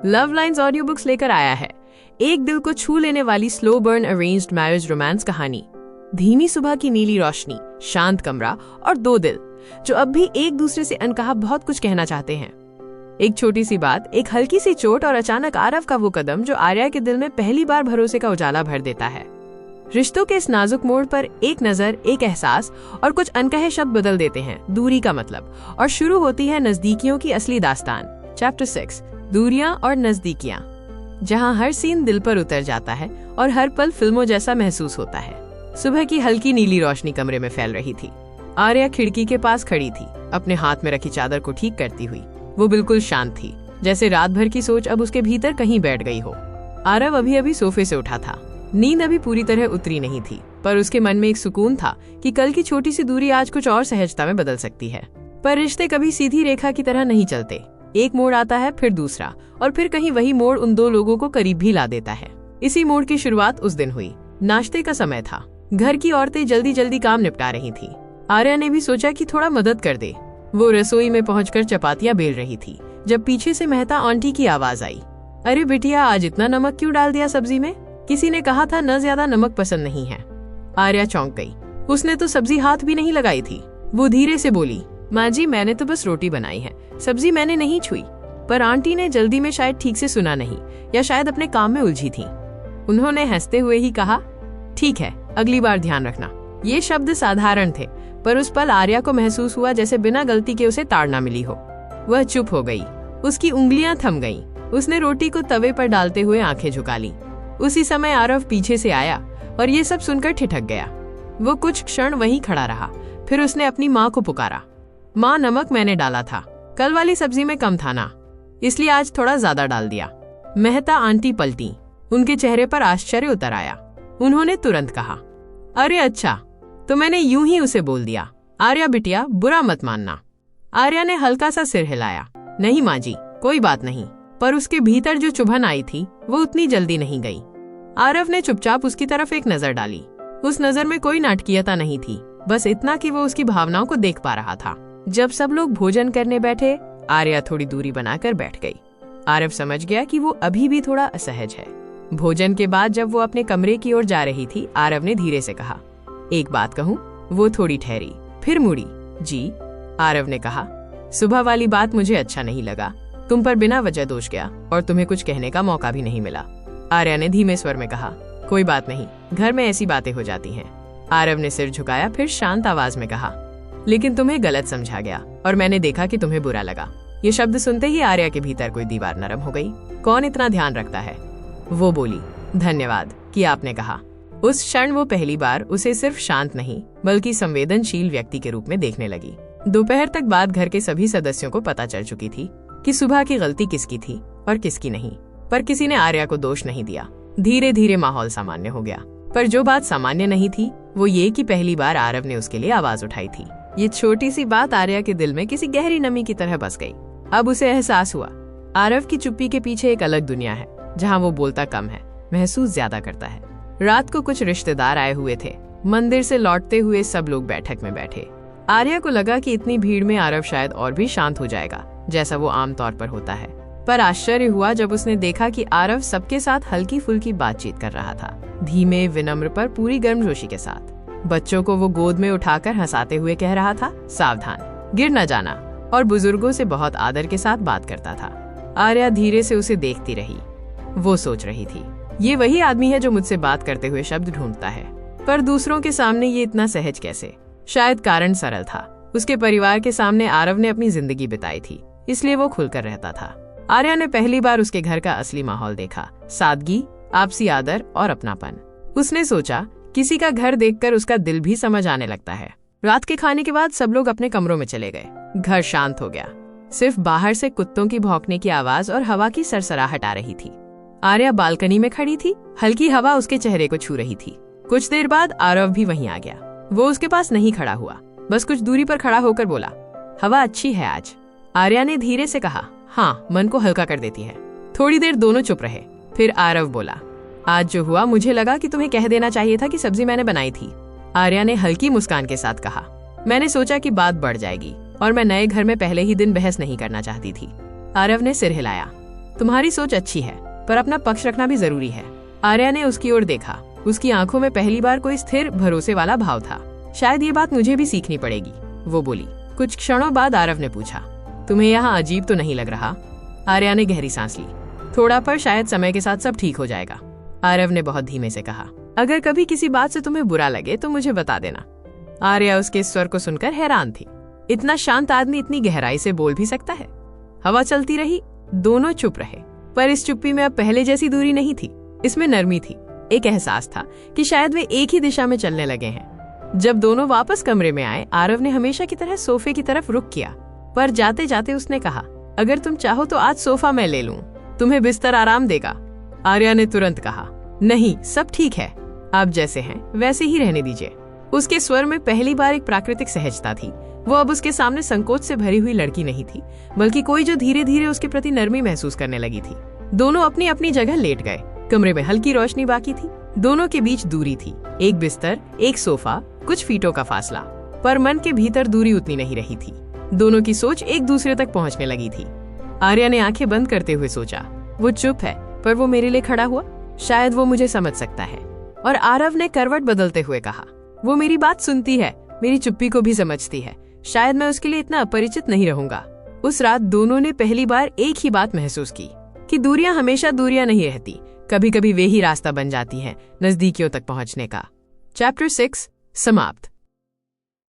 Love lines audio books लेकर आया है एक दिल को छू लेने वाली slow burn arranged marriage romance कहानी। धीमी सुबह की नीली रोशनी, शांत कमरा और दो दिल जो अब भी एक दूसरे से अनकहा बहुत कुछ कहना चाहते हैं। एक छोटी सी बात, एक हल्की सी चोट और अचानक आरव का वो कदम जो आर्या के दिल में पहली बार भरोसे का उजाला भर देता है। रिश्तों के इस नाजुक मोड़ पर एक नजर, एक एहसास और कुछ अनकहे शब्द बदल देते हैं दूरी का मतलब, और शुरू होती है नजदीकियों की असली दास्तान। चैप्टर 6, दूरियां और नजदीकियां, जहां हर सीन दिल पर उतर जाता है और हर पल फिल्मों जैसा महसूस होता है। सुबह की हल्की नीली रोशनी कमरे में फैल रही थी। आर्या खिड़की के पास खड़ी थी, अपने हाथ में रखी चादर को ठीक करती हुई। वो बिल्कुल शांत थी, जैसे रात भर की सोच अब उसके भीतर कहीं बैठ गई हो। आरव अभी अभी सोफे से उठा था। नींद अभी पूरी तरह उतरी नहीं थी, पर उसके मन में एक सुकून था कि कल की छोटी सी दूरी आज कुछ और सहजता में बदल सकती है। पर रिश्ते कभी सीधी रेखा की तरह नहीं चलते। एक मोड़ आता है, फिर दूसरा, और फिर कहीं वही मोड़ उन दो लोगों को करीब भी ला देता है। इसी मोड़ की शुरुआत उस दिन हुई। नाश्ते का समय था। घर की औरतें जल्दी जल्दी काम निपटा रही थी। आर्या ने भी सोचा कि थोड़ा मदद कर दे। वो रसोई में पहुंचकर चपातियां बेल रही थी जब पीछे से मेहता आंटी की आवाज आई। अरे बिटिया, आज इतना नमक क्यों डाल दिया सब्जी में? किसी ने कहा था न ज्यादा नमक पसंद नहीं है। आर्या चौंक गई। उसने तो सब्जी हाथ भी नहीं लगाई थी। वो धीरे से बोली, माँ जी, मैंने तो बस रोटी बनाई है, सब्जी मैंने नहीं छुई। पर आंटी ने जल्दी में शायद ठीक से सुना नहीं, या शायद अपने काम में उलझी थी। उन्होंने हंसते हुए ही कहा, ठीक है, अगली बार ध्यान रखना। ये शब्द साधारण थे, पर उस पल आर्या को महसूस हुआ जैसे बिना गलती के उसे ताड़ना मिली हो। वह चुप हो गई। उसकी उंगलियां थम गईं। उसने रोटी को तवे पर डालते हुए आंखें झुका ली। उसी समय आरव पीछे से आया और ये सब सुनकर ठिठक गया। वो कुछ क्षण वहीं खड़ा रहा, फिर उसने अपनी माँ को पुकारा। माँ, नमक मैंने डाला था, कल वाली सब्जी में कम था ना, इसलिए आज थोड़ा ज्यादा डाल दिया। मेहता आंटी पलटी। उनके चेहरे पर आश्चर्य उतर आया। उन्होंने तुरंत कहा, अरे अच्छा, तो मैंने यूं ही उसे बोल दिया। आर्या बिटिया, बुरा मत मानना। आर्या ने हल्का सा सिर हिलाया। नहीं माँ जी, कोई बात नहीं। पर उसके भीतर जो चुभन आई थी वो उतनी जल्दी नहीं गई। आरव ने चुपचाप उसकी तरफ एक नजर डाली। उस नजर में कोई नाटकीयता नहीं थी, बस इतना कि वो उसकी भावनाओं को देख पा रहा था। जब सब लोग भोजन करने बैठे, आर्या थोड़ी दूरी बनाकर बैठ गई। आरव समझ गया कि वो अभी भी थोड़ा असहज है। भोजन के बाद जब वो अपने कमरे की ओर जा रही थी, आरव ने धीरे से कहा, एक बात कहूँ? वो थोड़ी ठहरी, फिर मुड़ी। जी, आरव ने कहा, सुबह वाली बात मुझे अच्छा नहीं लगा। तुम पर बिना वजह दोष गया और तुम्हें कुछ कहने का मौका भी नहीं मिला। आर्या ने धीमे स्वर में कहा, कोई बात नहीं, घर में ऐसी बातें हो जाती हैं। आरव ने सिर झुकाया, फिर शांत आवाज में कहा, लेकिन तुम्हें गलत समझा गया और मैंने देखा कि तुम्हें बुरा लगा। ये शब्द सुनते ही आर्या के भीतर कोई दीवार नरम हो गई। कौन इतना ध्यान रखता है? वो बोली, धन्यवाद कि आपने कहा। उस क्षण वो पहली बार उसे सिर्फ शांत नहीं बल्कि संवेदनशील व्यक्ति के रूप में देखने लगी। दोपहर तक बाद घर के सभी सदस्यों को पता चल चुकी थी कि सुबह की गलती किसकी थी और किसकी नहीं, पर किसी ने आर्या को दोष नहीं दिया। धीरे धीरे माहौल सामान्य हो गया। पर जो बात सामान्य नहीं थी वो ये कि पहली बार आरव ने उसके लिए आवाज उठाई थी। ये छोटी सी बात आर्या के दिल में किसी गहरी नमी की तरह बस गई। अब उसे एहसास हुआ, आरव की चुप्पी के पीछे एक अलग दुनिया है, जहाँ वो बोलता कम है, महसूस ज्यादा करता है। रात को कुछ रिश्तेदार आए हुए थे। मंदिर से लौटते हुए सब लोग बैठक में बैठे। आर्या को लगा कि इतनी भीड़ में आरव शायद और भी शांत हो जाएगा, जैसा वो आमतौर पर होता है। पर आश्चर्य हुआ जब उसने देखा कि आरव सबके साथ हल्की फुल्की बातचीत कर रहा था, धीमे, विनम्र पर पूरी गर्मजोशी के साथ। बच्चों को वो गोद में उठाकर हंसाते हुए कह रहा था, सावधान, गिर न जाना, और बुजुर्गों से बहुत आदर के साथ बात करता था। आर्या धीरे से उसे देखती रही। वो सोच रही थी, ये वही आदमी है जो मुझसे बात करते हुए शब्द ढूंढता है, पर दूसरों के सामने ये इतना सहज कैसे? शायद कारण सरल था। उसके परिवार के सामने आरव ने अपनी जिंदगी बिताई थी, इसलिए वो खुलकर रहता था। आर्या ने पहली बार उसके घर का असली माहौल देखा, सादगी, आपसी आदर और अपनापन। उसने सोचा, किसी का घर देखकर उसका दिल भी समझ आने लगता है। रात के खाने के बाद सब लोग अपने कमरों में चले गए। घर शांत हो गया। सिर्फ बाहर से कुत्तों की भौंकने की आवाज और हवा की सरसराहट आ रही थी। आर्या बालकनी में खड़ी थी। हल्की हवा उसके चेहरे को छू रही थी। कुछ देर बाद आरव भी वहीं आ गया। वो उसके पास नहीं खड़ा हुआ, बस कुछ दूरी पर खड़ा होकर बोला, हवा अच्छी है आज। आर्या ने धीरे से कहा, हाँ, मन को हल्का कर देती है। थोड़ी देर दोनों चुप रहे। फिर आरव बोला, आज जो हुआ मुझे लगा कि तुम्हें कह देना चाहिए था कि सब्जी मैंने बनाई थी। आर्या ने हल्की मुस्कान के साथ कहा, मैंने सोचा कि बात बढ़ जाएगी और मैं नए घर में पहले ही दिन बहस नहीं करना चाहती थी। आरव ने सिर हिलाया। तुम्हारी सोच अच्छी है, पर अपना पक्ष रखना भी जरूरी है। आर्या ने उसकी ओर देखा। उसकी आंखों में पहली बार कोई स्थिर भरोसे वाला भाव था। शायद ये बात मुझे भी सीखनी पड़ेगी, वो बोली। कुछ क्षणों बाद आरव ने पूछा, तुम्हें यहाँ अजीब तो नहीं लग रहा? आर्या ने गहरी सांस ली। थोड़ा, पर शायद समय के साथ सब ठीक हो जाएगा, आरव ने बहुत धीमे से कहा। अगर कभी किसी बात से तुम्हें बुरा लगे तो मुझे बता देना। आर्या उसके स्वर को सुनकर हैरान थी। इतना शांत आदमी इतनी गहराई से बोल भी सकता है? हवा चलती रही, दोनों चुप रहे, पर इस चुप्पी में अब पहले जैसी दूरी नहीं थी। इसमें नरमी थी, एक एहसास था कि शायद वे एक ही दिशा में चलने लगे हैं। जब दोनों वापस कमरे में आए, आरव ने हमेशा की तरह सोफे की तरफ रुख किया, पर जाते जाते उसने कहा, अगर तुम चाहो तो आज सोफा मैं ले लूं, तुम्हें बिस्तर आराम देगा। आर्या ने तुरंत कहा, नहीं, सब ठीक है, आप जैसे हैं वैसे ही रहने दीजिए। उसके स्वर में पहली बार एक प्राकृतिक सहजता थी। वो अब उसके सामने संकोच से भरी हुई लड़की नहीं थी, बल्कि कोई जो धीरे धीरे उसके प्रति नरमी महसूस करने लगी थी। दोनों अपनी अपनी जगह लेट गए। कमरे में हल्की रोशनी बाकी थी, दोनों के बीच दूरी थी, एक बिस्तर, एक सोफा, कुछ फीटों का फासला, पर मन के भीतर दूरी उतनी नहीं रही थी। दोनों की सोच एक दूसरे तक पहुंचने लगी थी। आर्या ने आंखें बंद करते हुए सोचा, वो चुप है, पर वो मेरे लिए खड़ा हुआ, शायद वो मुझे समझ सकता है। और आरव ने करवट बदलते हुए कहा, वो मेरी बात सुनती है, मेरी चुप्पी को भी समझती है, शायद मैं उसके लिए इतना अपरिचित नहीं रहूंगा। उस रात दोनों ने पहली बार एक ही बात महसूस की कि दूरियां हमेशा दूरियां नहीं रहती, कभी कभी वे ही रास्ता बन जाती हैं नजदीकियों तक पहुंचने का। चैप्टर 6 समाप्त।